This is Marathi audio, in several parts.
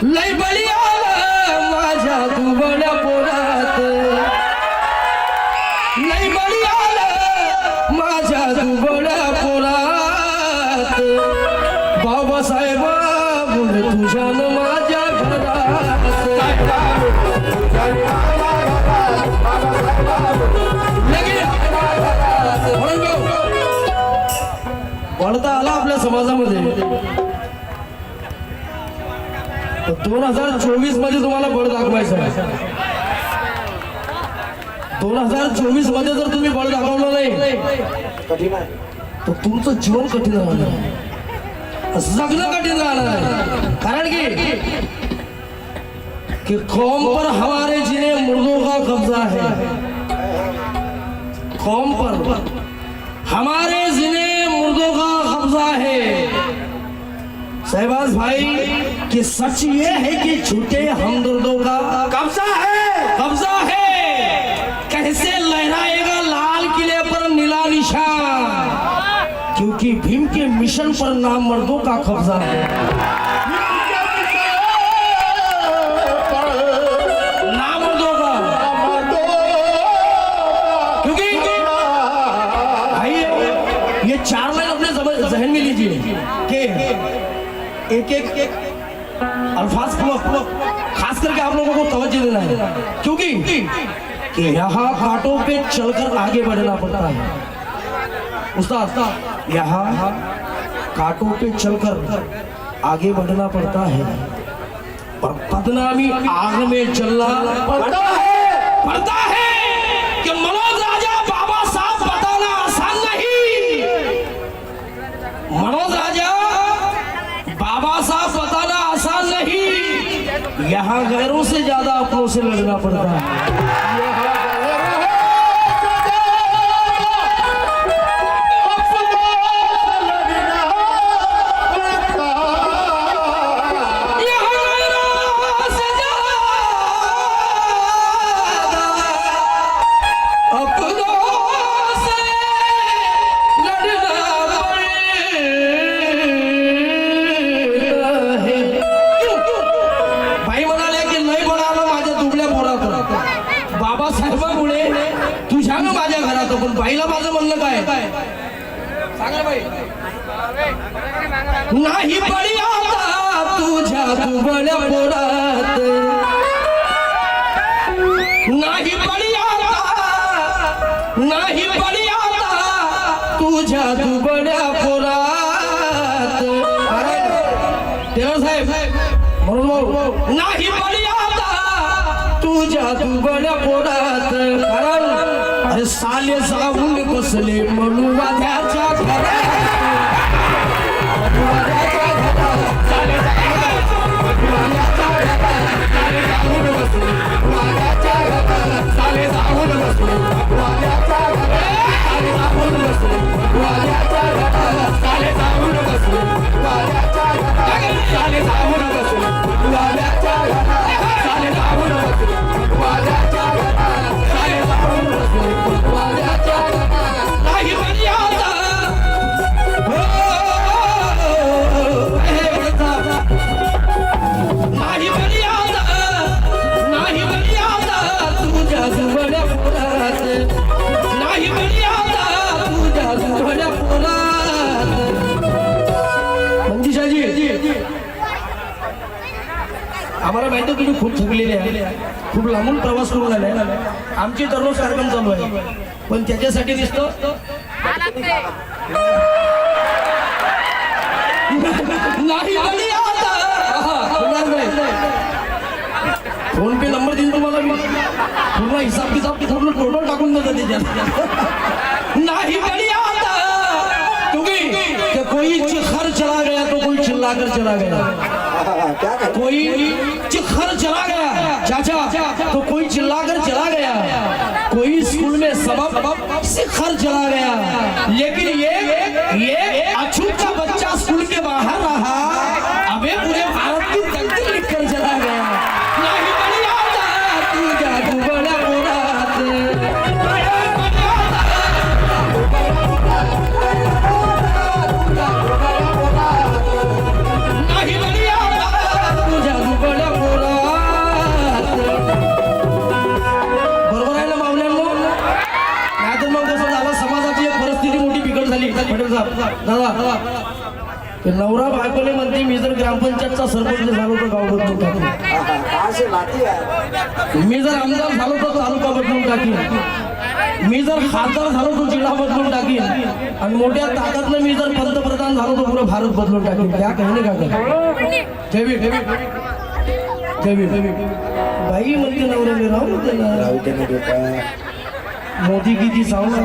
लय बळी आला माझ्या दुबळ्या पोरात, लय बळी आला माझ्या दुबळ्या पोरात, बाबासाहेब बोल तुझ्यान माझ्या घरात, वळता आला आपल्या समाजामध्ये। 2024 मध्ये तुम्हाला बळ दाखवायचं आहे। 2024 मध्ये जर तुम्ही बळ दाखवलं नाही तर तुमचं जीवन कठीण राहणार, जगणं कठीण राहणार। कारण कि कौम पर हमारे जिन्हें मुर्दों का कब्जा है, कौम पर हमारे जिन्हें मुर्दों का कब्जा है। शहबाज भाई कि सच ये है कि झूठे हमदर्दों का कब्जा है, कब्जा है। कैसे लहराएगा लाल किले पर नीला निशान, क्योंकि भीम के मिशन पर नामर्दों का कब्जा है। नामर्दों का, क्योंकि भाई ये 4 लाइन अपने जहन में लीजिए कि एक अल्फाज को खास करके आप लोगों को तवज्जो देना है, क्योंकि कि यहाँ घाटों पे चलकर आगे बढ़ना पड़ता है। उस्ताद यहाँ घाटों पे चलकर आगे बढ़ना पड़ता है, और बदनामी आग में जलना पड़ता है कि मनोज राजा बाबा साहब बताना आसान नहीं। मनोज राजा बाबा साहब बताना आसान नहीं, यहाँ गैरों से ज्यादा अपनों से लड़ना पड़ता है। पण बाईला माझं म्हणणं काय सांगा बाई, नाही बळी आता तुझ्या दुबळ्या पोरात, नाही बळी आता, नाही बळी आता तुझ्या दुबळ्या पोरात। टेलर साहेब म्हणून भाऊ, नाही बळी आता तुझ्या दुबळ्या पोरात, कारण अरे साले जाऊन बसले मनुवाद्याच्या घरात, मनुवाद्याच्या घरात, साले जाऊन बसले मनुवाद्याच्या घरात, साले जाऊन बसले मनुवाद्याच्या घरात, साले जाऊन बसले मनुवाद्याच्या घरात, साले जाऊन बसले मनुवाद्याच्या घरात, साले जाऊन बसले मनुवाद्याच्या घरात, साले जाऊन बसले मनुवाद्याच्या घरात, साले जाऊन बसले मनुवाद्याच्या घरात। नाही बळी आता, नाही बळी आता, नाही बळी आता तुझ्या दुबळ्या पोरात, नाही बळी आता तुझ्या दुबळ्या पोरात। मंजुषाजी आम्हाला माहिती आहे तुम्ही खूप थकलेले आहे, खूप लांबून प्रवास करून आले, आमची दररोज कार्यक्रम चालू आहे, पण त्याच्यासाठी दिसतं नाही बळी आता फोन पे नंबर देईन तुम्हाला मी पूर्ण हिसाब किताब पूर्ण टोटल टाकून देतो त्याच्यात नहीं बड़ी आता क्योंकि कि कोई चिखर चला गया तो कोई चिल्ला कर चला गया कोई चिखर चला गया चाचा तो कोई चिल्ला कर चला गया कोई स्कूल में सबक शिखर चला गया लेकिन ये अछूत का बच्चा स्कूल के बाहर रहा अबे पूरे भारत की तकदीर लिख कर चला गया नहीं बड़ी आता तू जादू बड़ा मुराद नहीं बड़ी आता तू जादू बड़ा मुराद बरोबर आहे ना मावल्यांनो नाहीतर मग कसं झालं समाजाची एक परिस्थिती मोठी बिघड झाली पटेल साहेब दादा ते नवरा बायकोले म्हणते मी जर ग्रामपंचायतचा सरपंच झालो तर गाव बदलून टाकेन मी जर आमदार झालो तर तालुका बदलून टाकीन मी जर खासदार झालो तर जिल्हा बदलून टाकीन आणि मोठ्या ताकदनं मी जर पंतप्रधान झालो तर पुरा भारत बदलून टाकीन क्या कहणे का ठेवी बाई म्हणते नवऱ्याने राहू दे मोदी किती सावला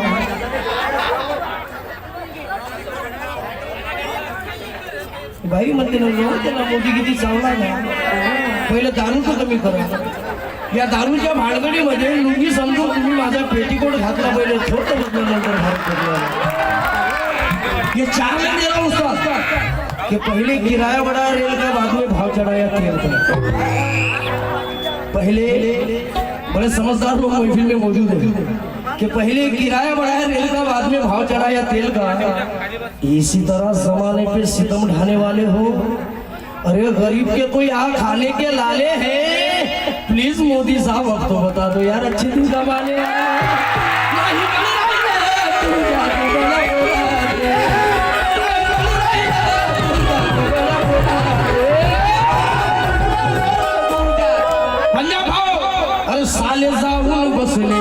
बाई म्हणते ना मोदी किती चांगला ना पहिले दारूचं कमी करा या दारूच्या भानगडीमध्ये लुंगी समजून तुम्ही माझा पेटीकोट घातला पहिले छोटं बदलून नंतर भारत बदलला ये 4 दिन दे रहा हूं उसका कि पहले किराया बढ़ाया रेल का बाद में भाव चढ़ाया तेल का पहले बड़े समझदार लोग महफिल में मौजूद है कि पहले किराया बढ़ाया रेल का बाद में भाव चढ़ाया तेल का इसी तरह जमाने पे सितम ढाने वाले हो अरे गरीब के कोई यहाँ खाने के लाले हैं प्लीज मोदी साहब अब तो बता दो यार अच्छे दिन कब आने अरे साले जाऊन बसले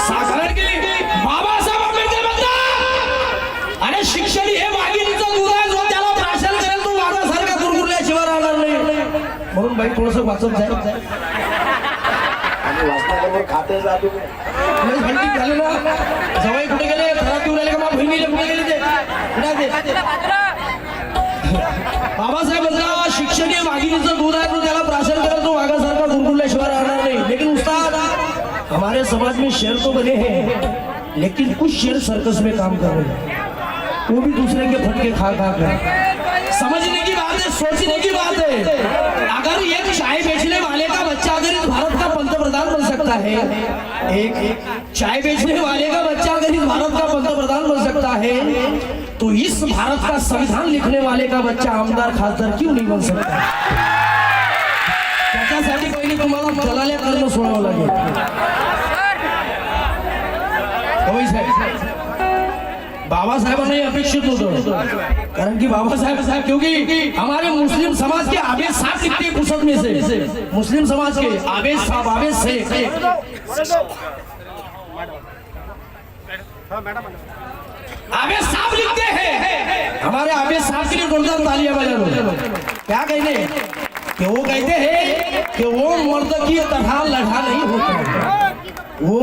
साखर गेली बाबासाहेब आंबेडकर म्हणतात अरे शिक्षण हे वाघिणीचं दूध आहे जो त्याला प्राशन करेल तो वाघासारखा गुरगुरल्याशिवाय राहणार नाही म्हणून बाई थोडस वाचत जाईल आणि वाचनाबरोबर खाते जातो घंटी झाले ना जवाई कुठे गेले घरात येऊन राहिले का माझ्या बहिणीला कुठे गेले ते बाबासाहेब म्हणतात शिक्षण हे वाघिणीचं दूध आहे तो त्याला प्राशन करेल तो वाघासारखा गुरगुरल्याशिवाय राहणार नाही लेकिन उस्ताद हमारे समाज में शेर तो बने हैं लेकिन कुछ शेर सर्कस में काम कर रहे हैं वो भी दूसरे के फटके खा कर समझने की बात है सोचने की बात है अगर एक चाय बेचने वाले का बच्चा अगर इस भारत का पंतप्रधान बन सकता है एक चाय बेचने वाले का बच्चा अगर इस भारत का पंतप्रधान बन सकता है तो इस भारत का संविधान लिखने वाले का बच्चा आमदार खासदार क्यों नहीं बन सकता त्याच्यासाठी पहिले तुम्हाला दलाल्या करणं सोडावं लागेल बाबा साहेबांना अपेक्षित होतं कारण की बाबा साहेब क्योंकि हमारे मुस्लिम समाज के आवेश साफ लिखते हैं पुस्तक में से मुस्लिम समाज के आवेश साफ आवेश से आवेश साफ लिखते हैं हमारे आवेश साफ के लिए जोरदार तालियां बजा लो क्या कहते कि वो कहते हैं कि वो मर्द की तरह लड़ा नहीं होता वो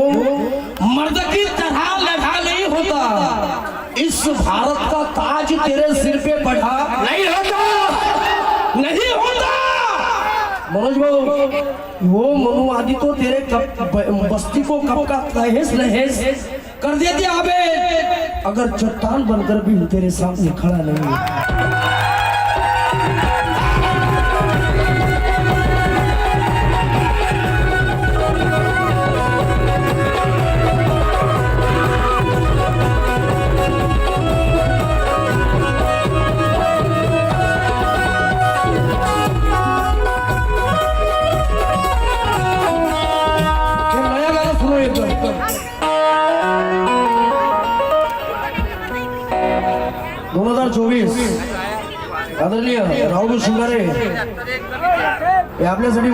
मर्द की तरह लड़ा नहीं होता इस भारत का ताज तेरे सिर पे बढ़ा नहीं होता मनोज भाऊ वो मनुवादी तो तेरे बस्ती को कब का तहस नहस कर देते आबे अगर चट्टान बनकर भी तेरे सामने खड़ा नहीं है आदरणीय राहुल शिंगारे हे आपल्यासाठी